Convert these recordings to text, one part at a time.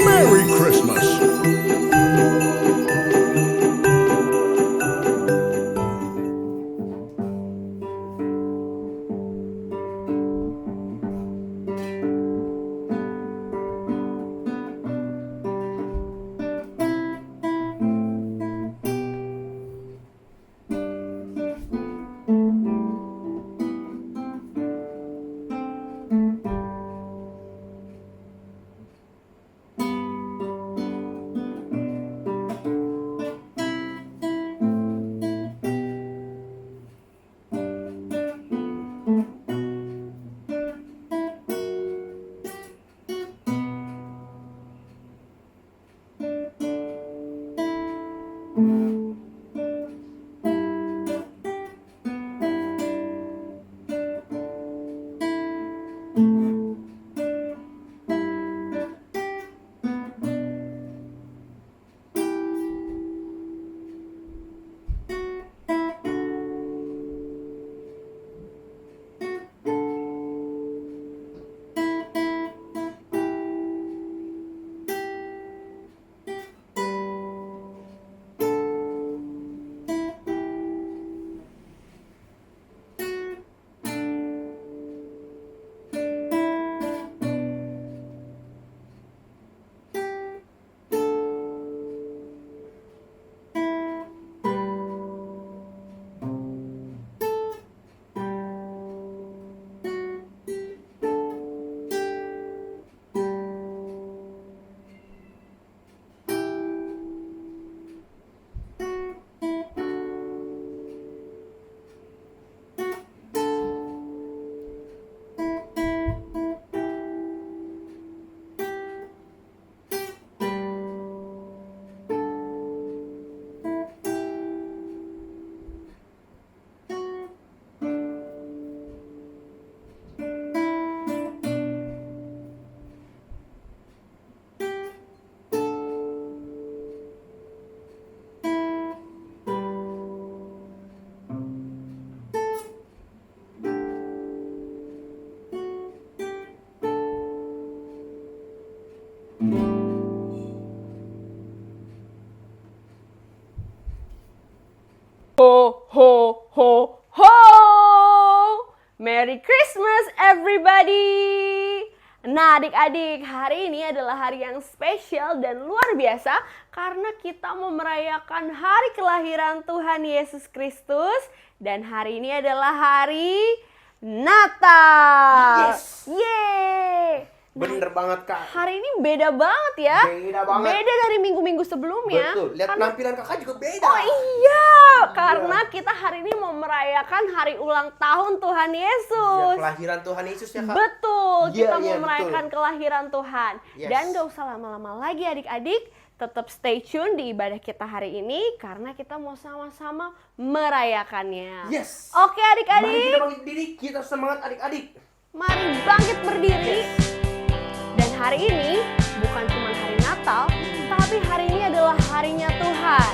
Merry Christmas! Ho, ho, ho, ho! Merry Christmas everybody! Nah adik-adik, hari ini adalah hari yang spesial dan luar biasa karena kita mau merayakan hari kelahiran Tuhan Yesus Kristus dan hari ini adalah hari Natal. Yes. Yeay! Bener banget Kak. Hari ini beda banget ya. Beda banget. Beda dari minggu-minggu sebelumnya. Betul. Lihat Karena- penampilan Kakak juga beda. Oh iya, karena kita hari ini mau merayakan hari ulang tahun Tuhan Ya, Yesus. kelahiran Tuhan Yesus ya Kak. Betul, Iya, kita iya, mau merayakan betul. kelahiran Tuhan. Yes. Dan gak usah lama-lama lagi adik-adik, tetap stay tune di ibadah kita hari ini karena kita mau sama-sama merayakannya. Yes. Oke Mari kita adik-adik, bangkit diri, kita semangat adik-adik. mari bangkit berdiri. Dan hari ini bukan cuma hari Natal, tapi hari ini adalah harinya Tuhan.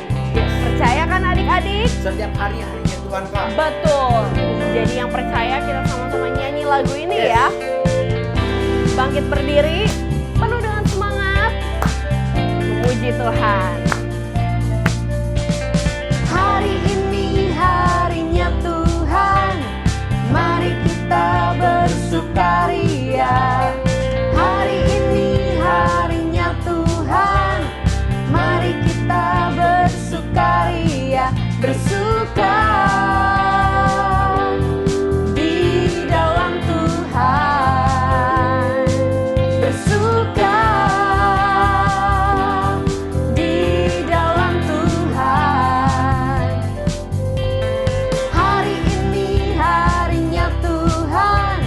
Percaya kan adik-adik? Setiap hari harinya Tuhan Kak. Betul. Jadi yang percaya kita sama-sama nyanyi lagu ini Yes. ya. Bangkit berdiri, penuh dengan semangat, memuji Tuhan. Hari ini harinya Tuhan, mari kita bersukaria. Hari ini harinya Tuhan, mari kita bersukaria, bersuka di dalam Tuhan, bersuka di dalam Tuhan. Hari ini harinya Tuhan,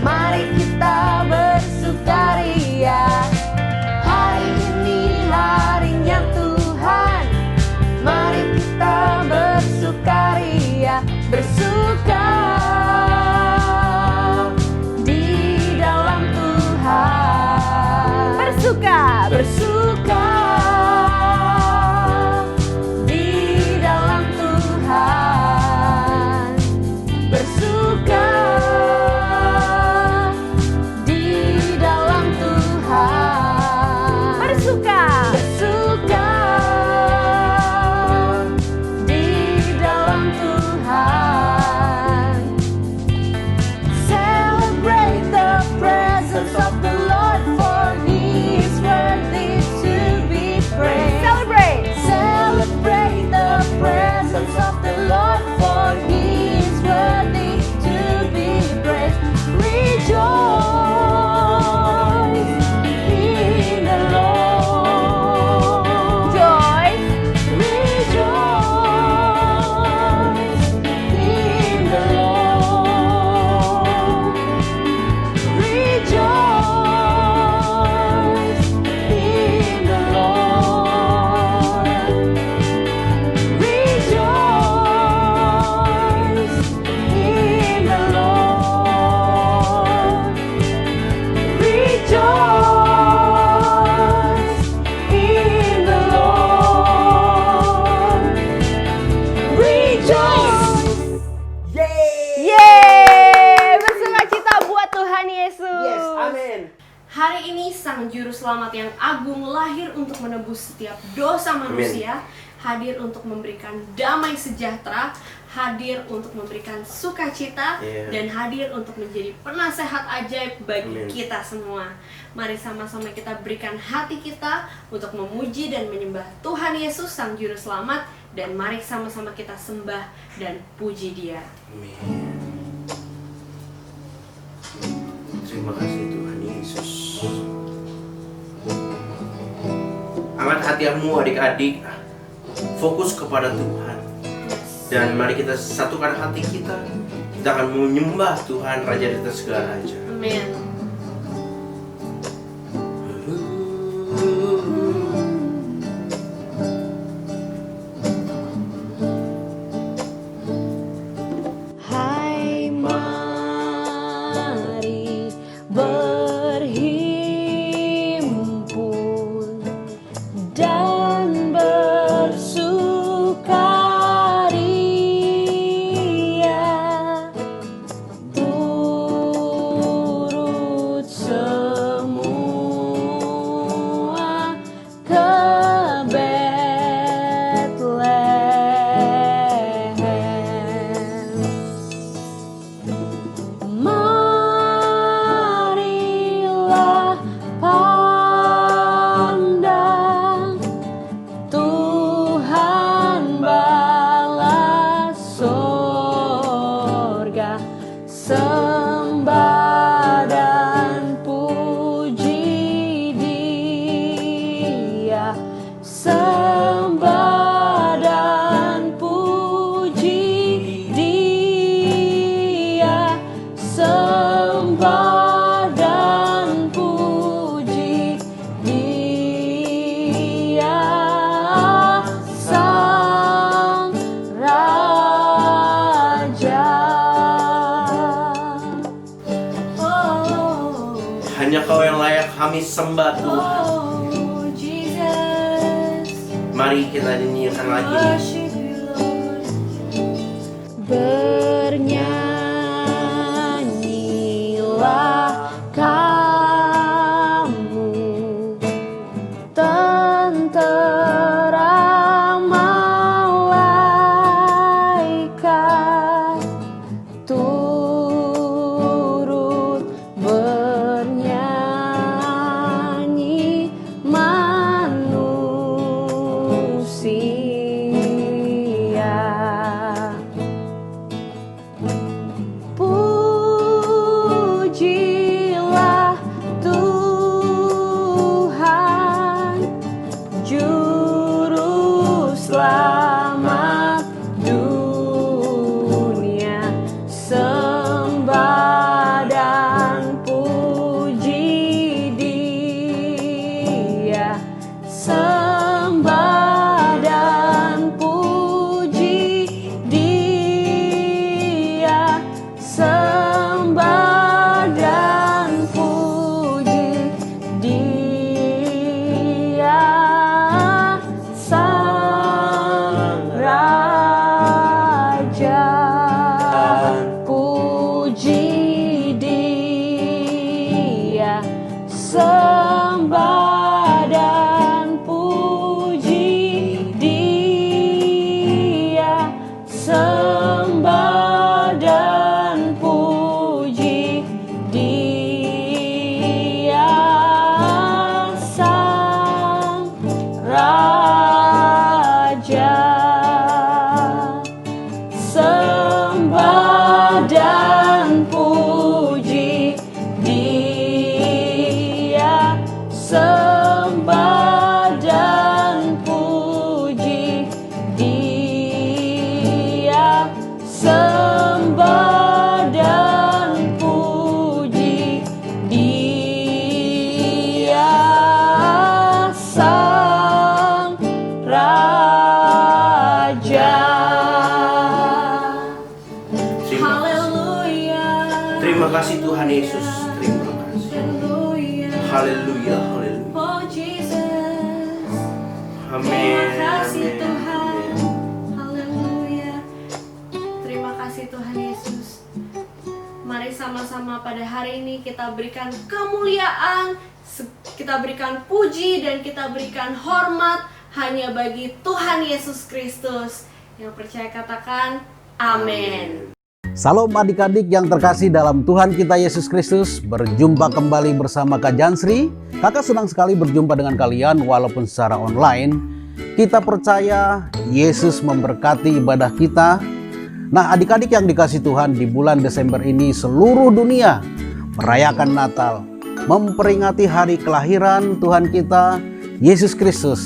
mari kita bersukaria. Hari ini harinya Tuhan, mari kita bersukaria, bersuka di dalam Tuhan. Bersuka, bersuka di dalam Tuhan. Sang Juru Selamat yang agung lahir untuk menebus setiap dosa manusia, hadir untuk memberikan damai sejahtera, hadir untuk memberikan sukacita, dan hadir untuk menjadi penasehat ajaib bagi kita semua. Mari sama-sama kita berikan hati kita untuk memuji dan menyembah Tuhan Yesus Sang Juru Selamat, dan mari sama-sama kita sembah dan puji Dia. Amin. Terima kasih Tuhan Yesus. Angkat hatimu adik-adik, fokus kepada Tuhan. Dan mari kita satukan hati kita. Kita akan menyembah Tuhan Raja di atas segala raja. Amin. Hai, mari berhimpun dan bersukaria, turut semua ke Betlehem. Marilah pandang, Tuhan bala sorga, sembah dan puji Dia, sembah dan puji Dia, sembah dan puji Dia, Sang Raja. Oh, Hanya Kau yang layak kami sembah Tuhan. oh, Jesus, Mari kita nyanyikan lagi. worship you, Lord. Bernyanyilah kamu, tentera malaikat, turut bernyanyi manusia. Pujilah Tuhan, Juru Selamat dunia, sembah dan puji Dia, sembah dan puji Dia, sembah dan puji Dia, Sang Raja. Puji Dia, sembah dan puji Dia, sembah dan puji Dia, Sang Raja. Sembah dan puji Dia, sembah dan puji Dia, sembah dan puji Dia, Sang Raja. Terima kasih Tuhan Yesus. Terima kasih. Haleluya, haleluya. Oh Jesus, Amin. terima kasih Amin. Tuhan. Amin. Haleluya. Terima kasih Tuhan Yesus. Mari sama-sama pada hari ini kita berikan kemuliaan kita berikan puji dan kita berikan hormat hanya bagi Tuhan Yesus Kristus. Yang percaya katakan amin. Salam adik-adik yang terkasih dalam Tuhan kita Yesus Kristus. Berjumpa kembali bersama Kak Jansri. Kakak senang sekali berjumpa dengan kalian walaupun secara online. Kita percaya Yesus memberkati ibadah kita. Nah adik-adik yang dikasih Tuhan, di bulan Desember ini seluruh dunia merayakan Natal, memperingati hari kelahiran Tuhan kita Yesus Kristus.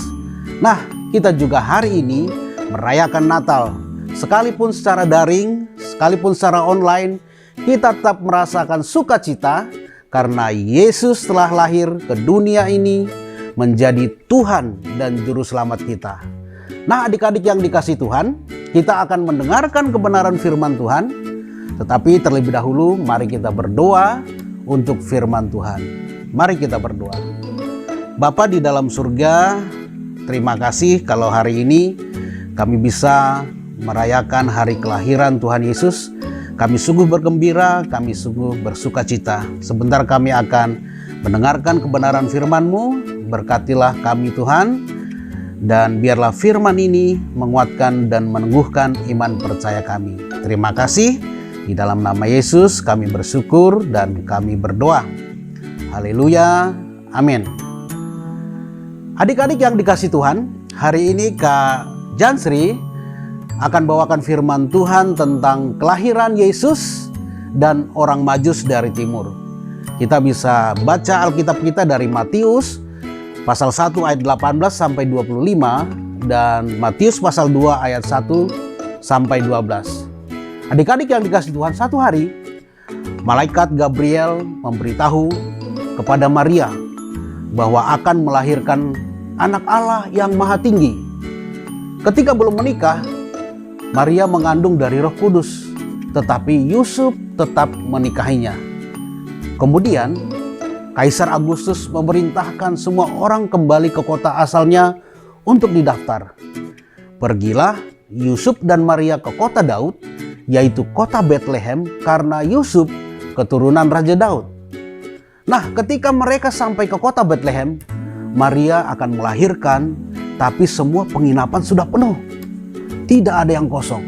Nah kita juga hari ini merayakan Natal. Sekalipun secara daring, sekalipun secara online, kita tetap merasakan sukacita karena Yesus telah lahir ke dunia ini menjadi Tuhan dan Juru Selamat kita. Nah adik-adik yang dikasih Tuhan, kita akan mendengarkan kebenaran firman Tuhan. Tetapi terlebih dahulu mari kita berdoa untuk firman Tuhan. Mari kita berdoa. Bapa di dalam surga, terima kasih kalau hari ini kami bisa merayakan hari kelahiran Tuhan Yesus. Kami sungguh bergembira, kami sungguh bersukacita. Sebentar kami akan mendengarkan kebenaran firman-Mu. Berkatilah kami Tuhan, dan biarlah firman ini menguatkan dan meneguhkan iman percaya kami. Terima kasih. Di dalam nama Yesus kami bersyukur dan kami berdoa. Haleluya. Amin. Adik-adik yang dikasih Tuhan, hari ini Kak Jansri akan bawakan firman Tuhan tentang kelahiran Yesus dan orang Majus dari timur. Kita bisa baca Alkitab kita dari Matius pasal 1 ayat 18 sampai 25 dan Matius pasal 2 ayat 1 sampai 12. Adik-adik yang dikasih Tuhan, satu hari malaikat Gabriel memberitahu kepada Maria bahwa akan melahirkan anak Allah yang maha tinggi. Ketika belum menikah, Maria mengandung dari Roh Kudus, tetapi Yusuf tetap menikahinya. Kemudian Kaisar Agustus memerintahkan semua orang kembali ke kota asalnya untuk didaftar. Pergilah Yusuf dan Maria ke kota Daud, yaitu kota Bethlehem, karena Yusuf keturunan Raja Daud. Nah, ketika mereka sampai ke kota Bethlehem, Maria akan melahirkan, tapi semua penginapan sudah penuh. Tidak ada yang kosong.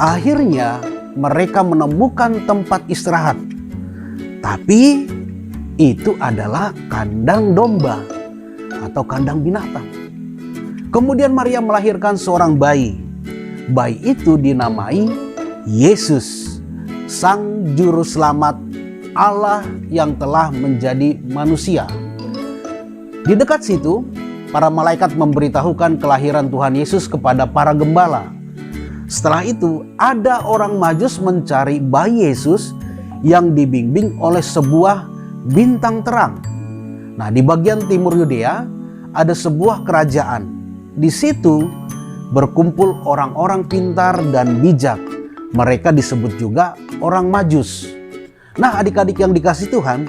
Akhirnya mereka menemukan tempat istirahat. Tapi itu adalah kandang domba atau kandang binatang. Kemudian Maria melahirkan seorang bayi. Bayi itu dinamai Yesus, Sang Juru Selamat Allah yang telah menjadi manusia. Di dekat situ, para malaikat memberitahukan kelahiran Tuhan Yesus kepada para gembala. Setelah itu, ada orang Majus mencari bayi Yesus yang dibimbing oleh sebuah bintang terang. Nah, di bagian timur Yudea ada sebuah kerajaan. Di situ berkumpul orang-orang pintar dan bijak. Mereka disebut juga orang Majus. Nah, adik-adik yang dikasih Tuhan,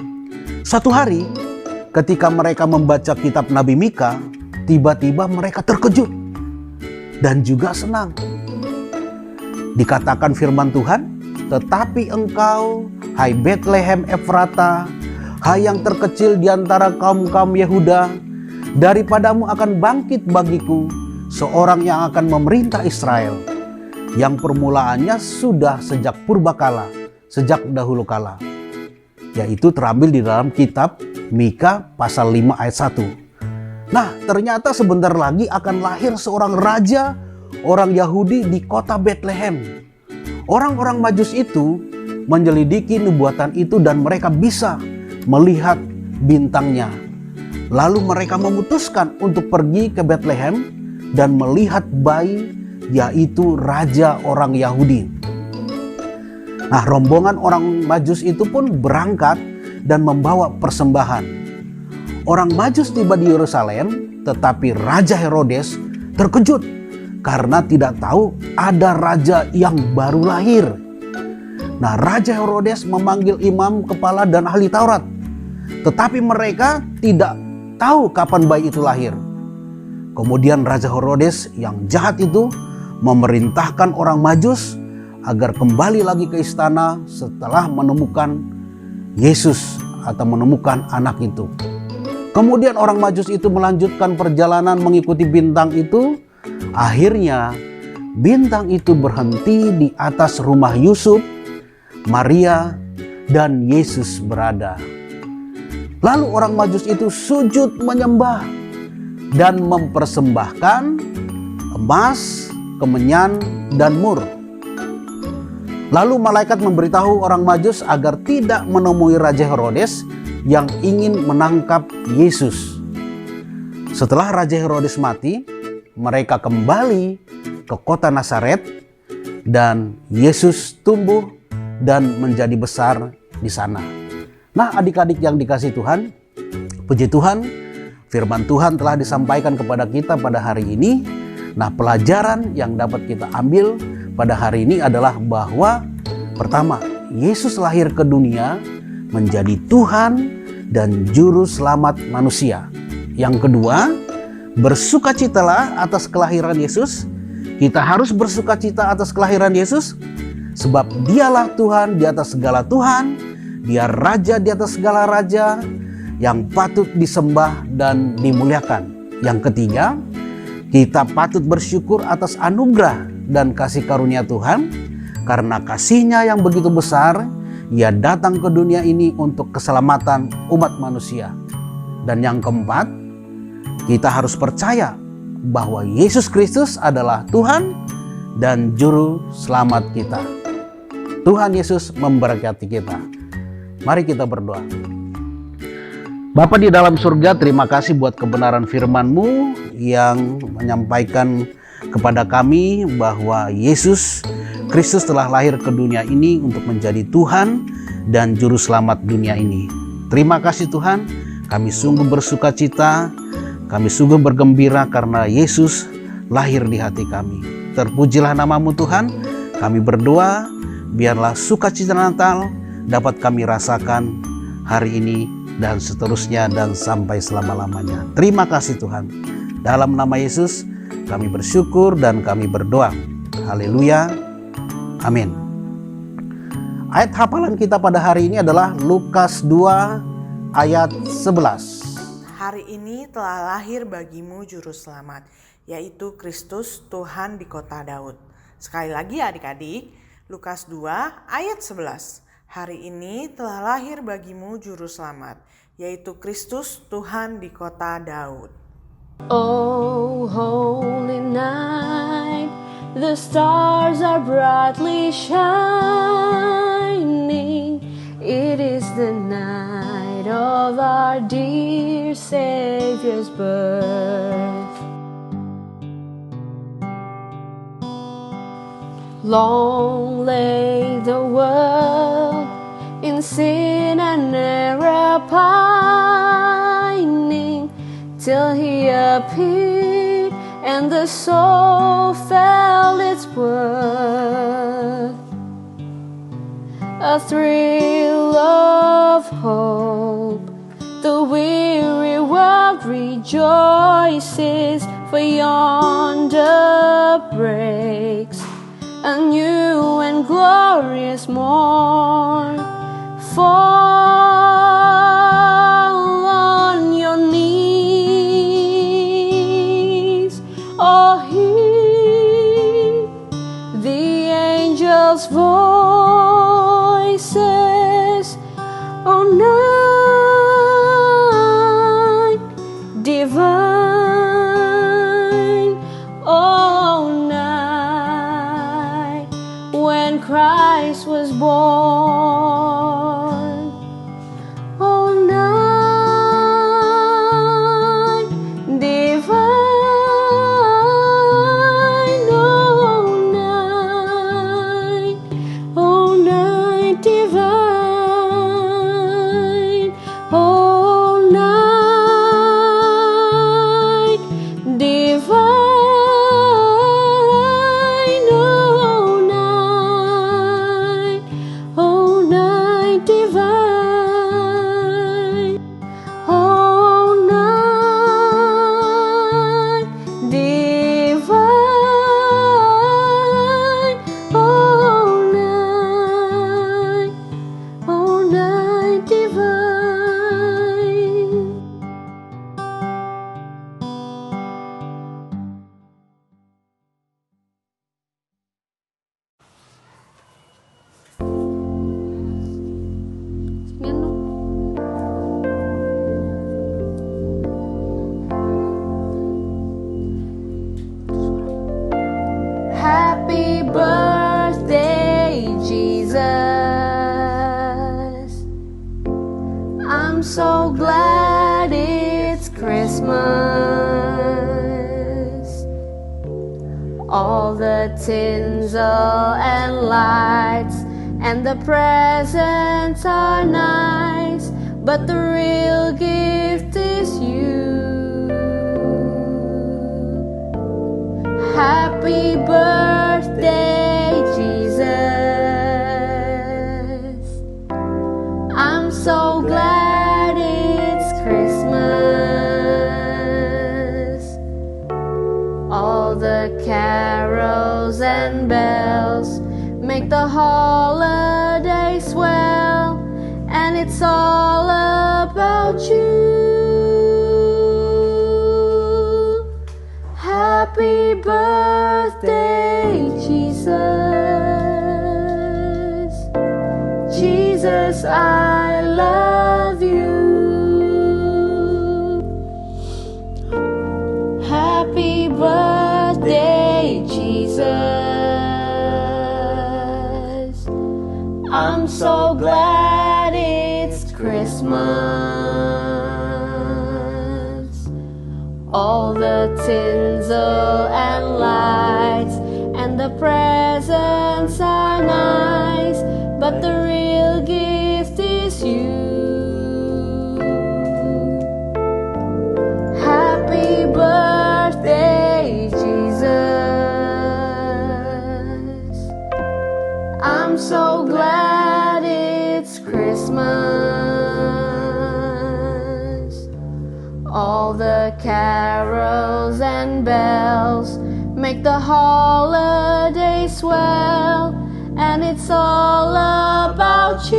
satu hari ketika mereka membaca kitab Nabi Mika, tiba-tiba mereka terkejut dan juga senang. Dikatakan firman Tuhan, tetapi engkau, hai Bethlehem Efrata, hai yang terkecil di antara kaum-kaum Yehuda, daripadamu akan bangkit bagiku seorang yang akan memerintah Israel, yang permulaannya sudah sejak purbakala, sejak dahulu kala. Yaitu terambil di dalam kitab Mika pasal 5 ayat 1. Nah, ternyata sebentar lagi akan lahir seorang raja orang Yahudi di kota Bethlehem. Orang-orang Majus itu menyelidiki nubuatan itu dan mereka bisa melihat bintangnya. Lalu mereka memutuskan untuk pergi ke Bethlehem dan melihat bayi, yaitu raja orang Yahudi. Nah, rombongan orang Majus itu pun berangkat dan membawa persembahan. Orang Majus tiba di Yerusalem, tetapi Raja Herodes terkejut karena tidak tahu ada raja yang baru lahir. Nah, Raja Herodes memanggil imam, kepala, dan ahli Taurat. Tetapi mereka tidak tahu kapan bayi itu lahir. Kemudian Raja Herodes yang jahat itu memerintahkan orang Majus agar kembali lagi ke istana setelah menemukan Yesus atau menemukan anak itu. Kemudian orang Majus itu melanjutkan perjalanan mengikuti bintang itu. Akhirnya bintang itu berhenti di atas rumah Yusuf, Maria, dan Yesus berada. Lalu orang Majus itu sujud menyembah dan mempersembahkan emas, kemenyan, dan mur. Lalu malaikat memberitahu orang Majus agar tidak menemui Raja Herodes yang ingin menangkap Yesus. Setelah Raja Herodes mati, mereka kembali ke kota Nazaret dan Yesus tumbuh dan menjadi besar di sana. Nah, adik-adik yang dikasihi Tuhan, puji Tuhan, firman Tuhan telah disampaikan kepada kita pada hari ini. Nah, pelajaran yang dapat kita ambil pada hari ini adalah bahwa pertama, Yesus lahir ke dunia menjadi Tuhan dan Juru Selamat manusia. Yang kedua, bersukacitalah atas kelahiran Yesus. Kita harus bersukacita atas kelahiran Yesus sebab Dialah Tuhan di atas segala Tuhan, Dia Raja di atas segala raja yang patut disembah dan dimuliakan. Yang ketiga, kita patut bersyukur atas anugerah dan kasih karunia Tuhan, karena kasih-Nya yang begitu besar, Ia datang ke dunia ini untuk keselamatan umat manusia. Dan yang keempat, kita harus percaya bahwa Yesus Kristus adalah Tuhan dan Juru Selamat kita. Tuhan Yesus memberkati kita. Mari kita berdoa. Bapa di dalam surga, terima kasih buat kebenaran firman-Mu yang menyampaikan kepada kami bahwa Yesus Kristus telah lahir ke dunia ini untuk menjadi Tuhan dan Juru Selamat dunia ini. Terima kasih Tuhan, kami sungguh bersukacita, kami sungguh bergembira karena Yesus lahir di hati kami. Terpujilah nama-Mu Tuhan, kami berdoa biarlah sukacita Natal dapat kami rasakan hari ini dan seterusnya dan sampai selama-lamanya. Terima kasih Tuhan. Dalam nama Yesus kami bersyukur dan kami berdoa. Haleluya. Amin. Ayat hafalan kita pada hari ini adalah Lukas 2 ayat 11. Hari ini telah lahir bagimu Juru Selamat, yaitu Kristus Tuhan di kota Daud. Sekali lagi adik-adik, Lukas 2 ayat 11. Hari ini telah lahir bagimu Juru Selamat, yaitu Kristus Tuhan di kota Daud. Oh, holy night, the stars are brightly shining. It is the night of our dear Savior's birth. Long lay the world in sin and error pining, till He appeared and the soul felt its worth. A thrill of hope, the weary world rejoices, for yonder breaks a new and glorious morn. Fall on your knees, oh hear the angels' voices. Oh night divine, oh night when Christ was born. Oh night divine, oh night divine, oh night divine, oh night Jesus. I'm so glad it's Christmas. All the tinsel and lights and the presents are nice, but the real gift is you. Happy birthday, Jesus. I'm so glad it's Christmas. All the carols and bells make the holiday swell, and it's all about you. Happy birthday, Jesus. Jesus, I love you. Happy birthday, Jesus. I'm so glad it's Christmas. All the tinsel and lights and the presents are nice, but the real gift is you. Happy birthday, Jesus. I'm so glad it's Christmas. All the carols and bells make the holiday swell, and it's all about you.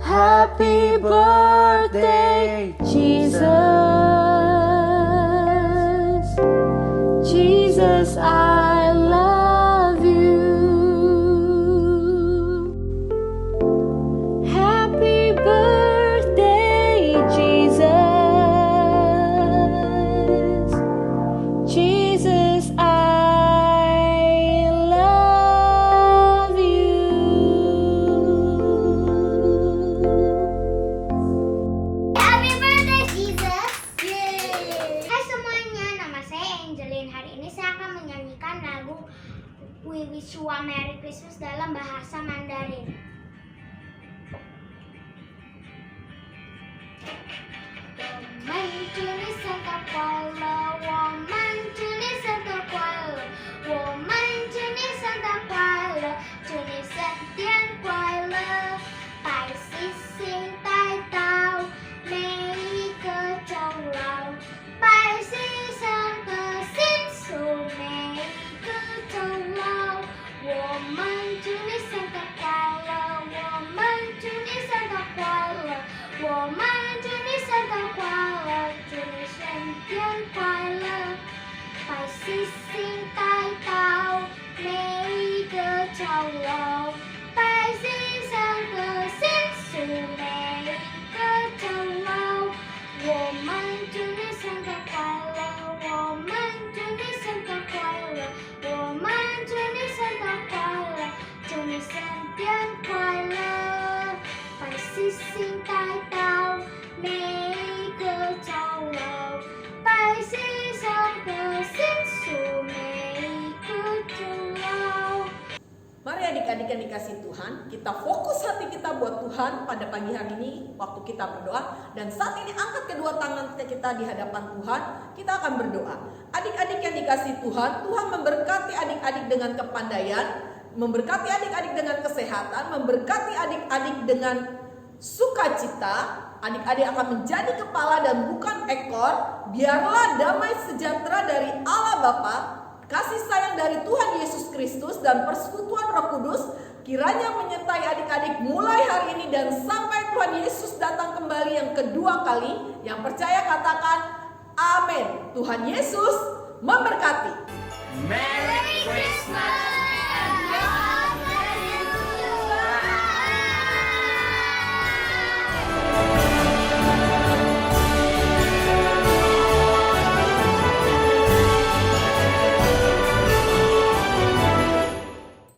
Happy birthday, Jesus. Jesus, I love you. Happy birthday, Jesus. Jesus, I love you. Happy birthday, Jesus! Yeay! Hai semuanya, nama saya Angelin. Hari ini saya akan menyanyikan lagu We Wish You a Merry Christmas dalam bahasa Mandarin. Mari adik-adik yang dikasih Tuhan, kita fokus hati kita buat Tuhan pada pagi hari ini waktu kita berdoa. Dan saat ini angkat kedua tangan kita di hadapan Tuhan, kita akan berdoa. Adik-adik yang dikasih Tuhan, Tuhan memberkati adik-adik dengan kepandaian, memberkati adik-adik dengan kesehatan, memberkati adik-adik dengan sukacita. Adik-adik akan menjadi kepala dan bukan ekor. Biarlah damai sejahtera dari Allah Bapa, kasih sayang dari Tuhan Yesus Kristus dan persekutuan Roh Kudus kiranya menyertai adik-adik mulai hari ini dan sampai Tuhan Yesus datang kembali yang kedua kali. Yang percaya katakan amin. Tuhan Yesus memberkati. Merry Christmas!